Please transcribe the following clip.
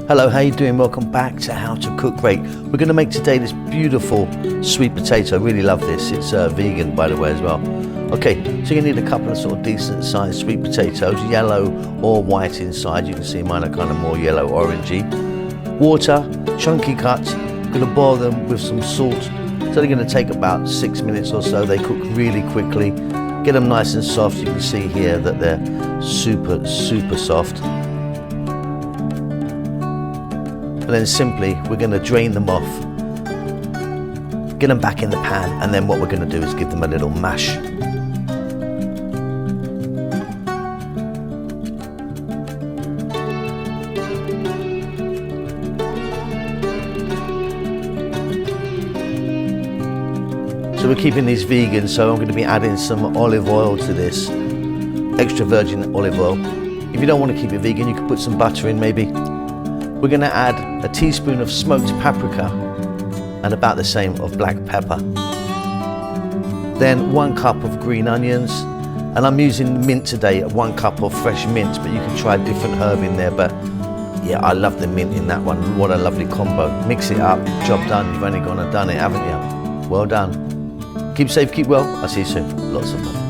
Hello, how you doing? Welcome back to How to Cook Great. We're going to make today this beautiful sweet potato. I really love this. It's vegan, by the way, as well. Okay, so you need a couple of sort of decent sized sweet potatoes, yellow or white inside. You can see mine are kind of more yellow orangey. Water, chunky cuts. I'm going to boil them with some salt. So they're going to take about 6 minutes or so. They cook really quickly. Get them nice and soft. You can see here that they're super soft. And then simply we're going to drain them off, get them back in the pan, and then what we're going to do is give them a little mash. So we're keeping these vegan, so I'm going to be adding some olive oil to this, extra virgin olive oil. If you don't want to keep it vegan, you can put some butter in maybe. We're going to add a teaspoon of smoked paprika and about the same of black pepper. Then 1 cup of green onions, and I'm using mint today, 1 cup of fresh mint, but you can try a different herb in there. But yeah, I love the mint in that one. What a lovely combo. Mix it up, job done. You've only gone and done it, haven't you? Well done. Keep safe, keep well. I'll see you soon. Lots of love.